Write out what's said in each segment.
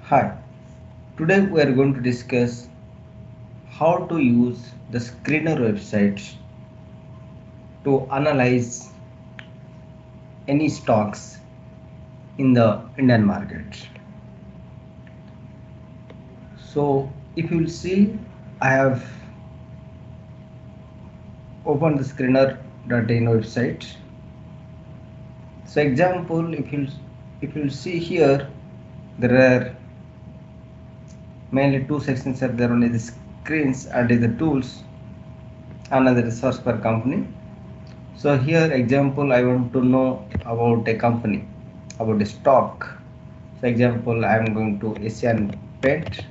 Hi, today we are going to discuss how to use the screener websites to analyze any stocks in the Indian market. So, if you will see, I have opened the screener.in website. So, example, if you see here, there are mainly two sections are there. One is the screens and is the tools, another is source per company. So here example I want to know about a company, about a stock. So example I am going to Asian Paint.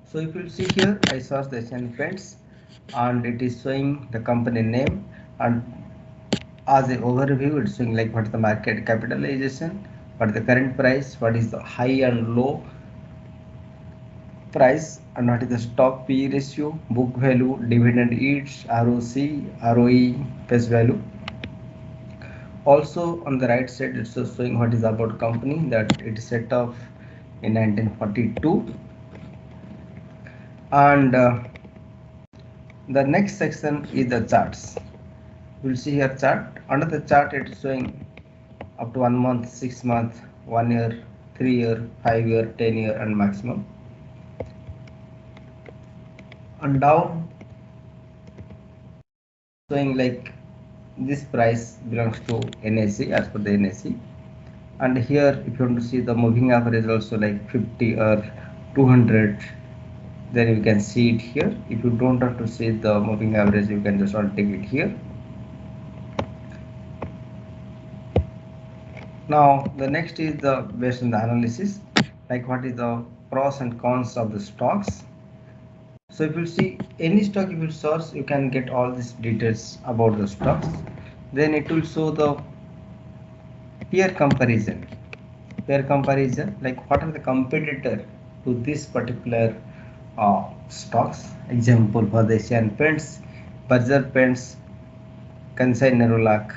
So if you see here I search the Asian Paints and it is showing the company name, and as a overview it's showing like what is the market capitalization, what is the current price, what is the high and low price, and what is the stock P/E ratio, book value, dividend yields, ROC, ROE, face value. Also on the right side it's showing what is about company, that it is set up in 1942. And the next section is the charts. We'll see here chart. Under the chart it is showing up to 1 month, 6 month, 1 year, 3 year, 5 year, 10 year and maximum. And down showing like this price belongs to NSE as per the NSE. And here if you want to see the moving average also like 50 or 200, then you can see it here. If you don't want to see the moving average, you can just take it here. Now the next is the based on the analysis, like what is the pros and cons of the stocks. So if you see any stock, if you search, you can get all these details about the stocks. Then it will show the peer comparison. Peer comparison, like what are the competitor to this particular stocks. Example for the Asian Paints, Berger Paints, Kansai Nerolac,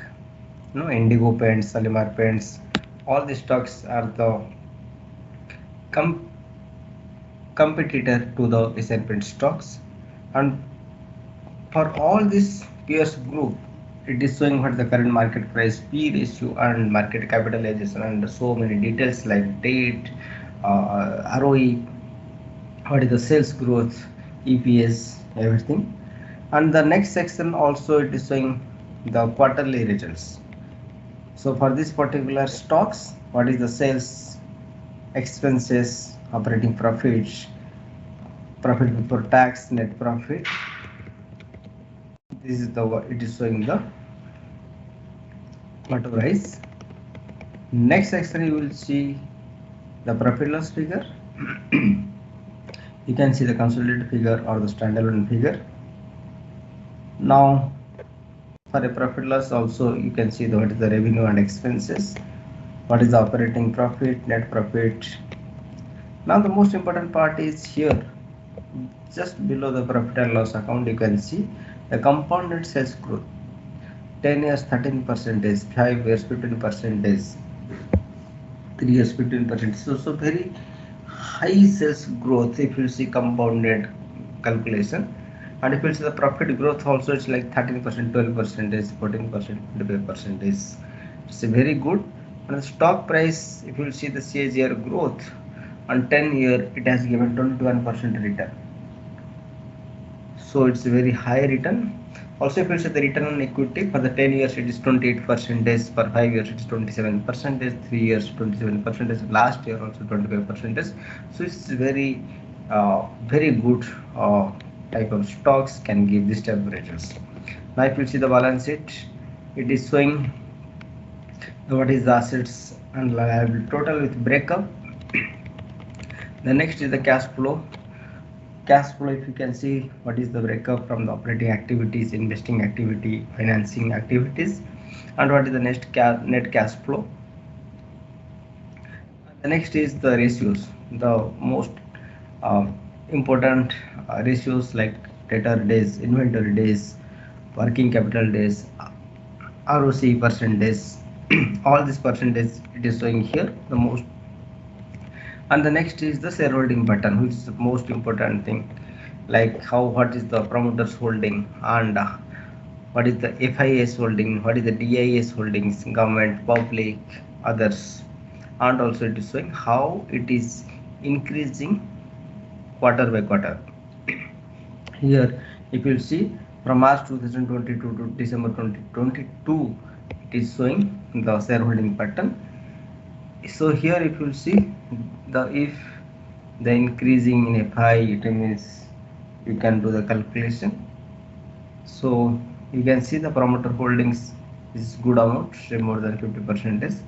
Indigo Paints, Shalimar Paints. All the stocks are the com- competitor to the Asian Paints stocks. And for all this peers group, it is showing what the current market price, P ratio, and market capitalization, and so many details like date, ROE, what is the sales growth, EPS, everything. And the next section also it is showing the quarterly results. So for this particular stocks, what is the sales, expenses, operating profits, profit before tax, net profit. This is the it is showing the categorize. Next section you will see the profit loss figure. You can see the consolidated figure or the standalone figure. Now for a profit loss also you can see what is the revenue and expenses, what is the operating profit, net profit. Now the most important part is here, just below the profit and loss account you can see the compounded sales growth. 10 years 13%, 5 years 15%, 3 years 15%. So very high sales growth if you see compounded calculation. And if you see the profit growth also, it's like 13%, 12%, 14%, 25%. It's a very good. And the stock price, if you see the CAGR growth on 10 year, it has given 21% return. So it's a very high return. Also if you see the return on equity for the 10 years it is 28%, for 5 years it is 27%, 3 years 27%, last year also 25%. So it's very very good type of stocks can give this type of results. Now if you see the balance sheet, it is showing what is the assets and liability total with breakup. The next is the cash flow. Cash flow, if you can see what is the breakup from the operating activities, investing activity, financing activities, and what is the net cash flow. The next is the ratios, the most uh, important ratios like debtor days, inventory days, working capital days, ROC percentage. All this percentage it is showing here. The most And the next is the shareholding button, which is the most important thing, like what is the promoters holding, and what is the FIS holding, what is the DIS holdings, government, public, others, and also it is showing how it is increasing quarter by quarter. Here if you see from March 2022 to December 2022, it is showing the shareholding pattern. So here if you see the if the increasing in FI, it means you can do the calculation. So you can see the promoter holdings is good amount, say more than 50%.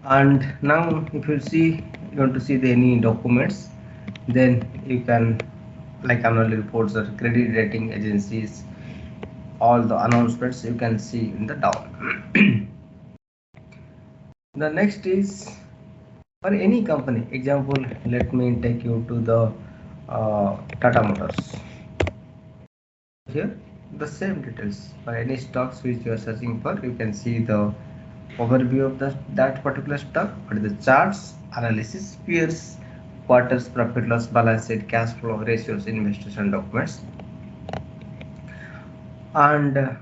And now if you see you want to see the any documents, then you can like annual reports or credit rating agencies, all the announcements you can see in the down. The next is for any company. Example, let me take you to the Tata Motors. Here the same details for any stocks which you are searching for, you can see the overview of that particular stock, what is the charts, analysis, peers, quarters, profit loss, balance sheet, cash flow, ratios, investors and documents. And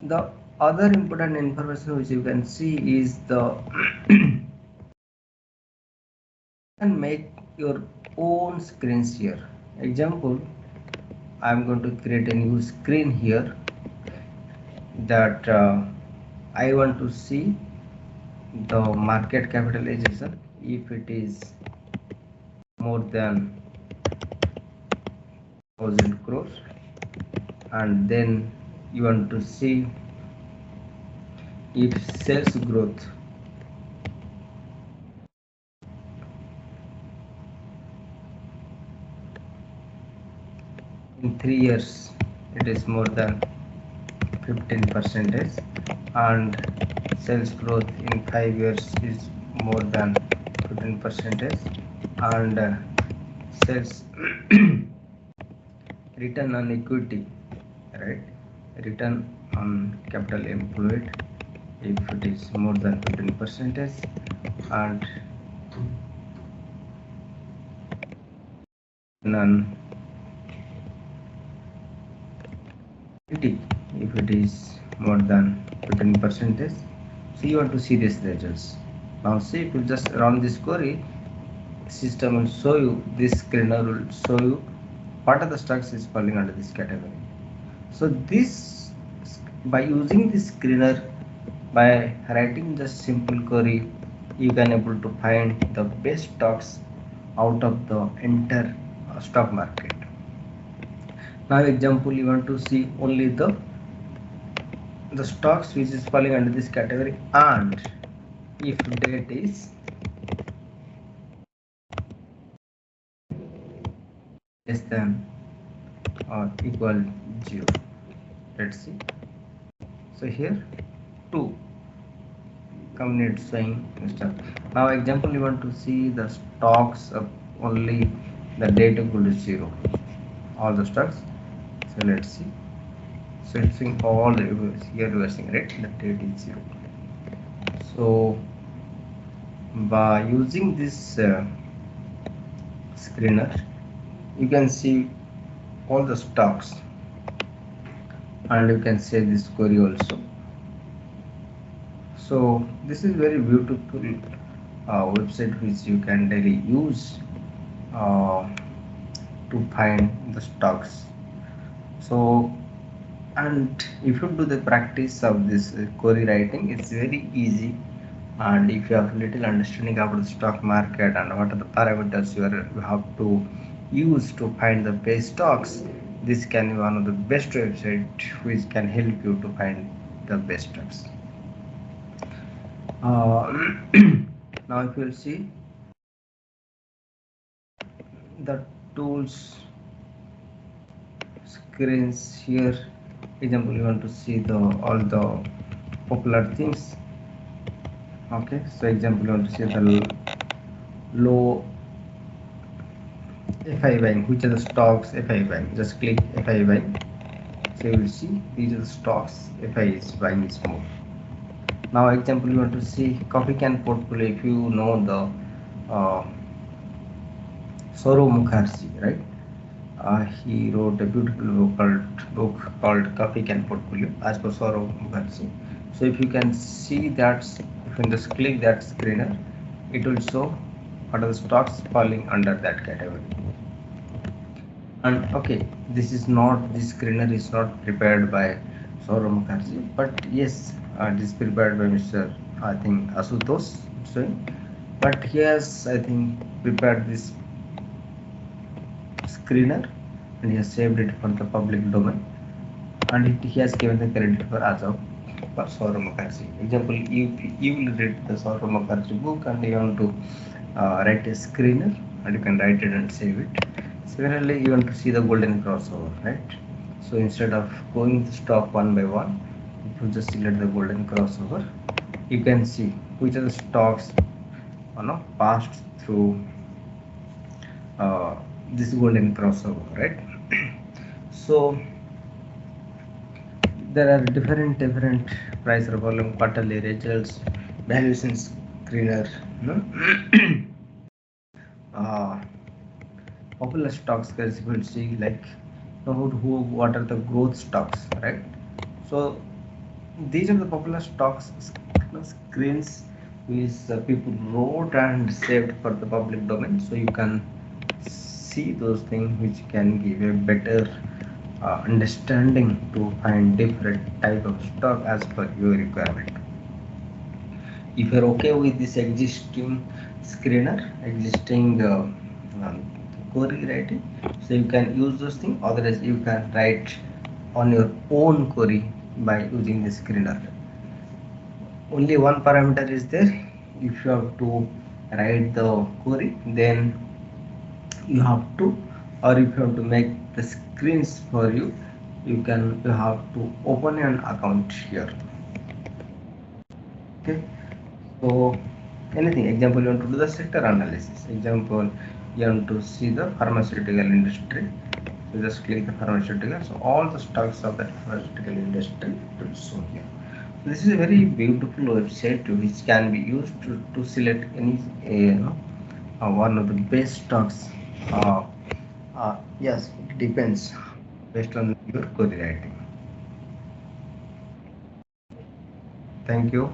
the other important information which you can see is the and make your own screens here. Example, I am going to create a new screen here that I want to see the market capitalization if it is more than 1000 crores, and then you want to see if sales growth in 3 years it is more than 15%, and sales growth in 5 years is more than 15%, and sales return on equity, right, return on capital employed if it is more than 15%, and on equity if it is more than 15%. So you want to see these results. Now see, if you just run this query, system will show you, this screener will show you what are the stocks is falling under this category. So this, by using this screener, by writing just simple query, you can able to find the best stocks out of the entire stock market. Now example, you want to see only the stocks which is falling under this category, and if date is less than or equal 0. Let's see. So here 2 company showing stuff. Now example, you want to see the stocks of only the date equal to 0, all the stocks. So let's see. So it's in all the here we are seeing, right, the date is 0. So by using this screener, you can see all the stocks, and you can say this query also. So this is very beautiful website which you can daily use to find the stocks. So, and if you do the practice of this query writing, it's very easy, and if you have little understanding about the stock market and what are the parameters you have to use to find the best stocks, this can be one of the best website which can help you to find the best stocks. Now if you will see the tools screens here, example, you want to see the all the popular themes. Okay, so example, you want to see the low FI buying, which are the stocks FI buying, just click FI buying. So you will see these are the stocks FI is buying is more. Now example, you want to see coffee can portfolio. If you know the Saurav Mukherjee, right? He wrote a beautiful book called Coffee Can Portfolio as per Saurav Mukherjee. So if you can see that, if you just click that screener, it will show what are the stocks falling under that category. And okay, this screener is not prepared by Saurav Mukherjee, but yes, it is prepared by Mr. I think Asutosh Singh. But he has, I think, prepared this screener and he has saved it for the public domain, and he has given the credit for Azov for Saurav Mukherjee. Example, you will read the Saurav Mukherjee book and you want to write a screener and you can write it and save it. Similarly, you want to see the golden crossover, right? So instead of going the stock one by one, if you just select the golden crossover, you can see which are the stocks passed through uh, this golden crossover, right? So there are different price or volume quarterly results, valuation screener, no? uh, popular stocks, guys, you will see like what are the growth stocks, right? So these are the popular stocks screens which people wrote and saved for the public domain, so you can see those things which can give a better understanding to find different type of stock as per your requirement. If you're okay with this existing screener, existing um, query writing, so you can use those things. Otherwise you can write on your own query by using the screener. Only one parameter is there. If you have to write the query, then you have to, or if you have to make the screens for you, you have to open an account here. Okay, so anything, example, you want to do the sector analysis. Example, you want to see the pharmaceutical industry, so just click the pharmaceutical, so all the stocks of that pharmaceutical industry will show here. This is a very beautiful website which can be used to select any one of the best stocks. Yes, it depends based on your query writing. Thank you.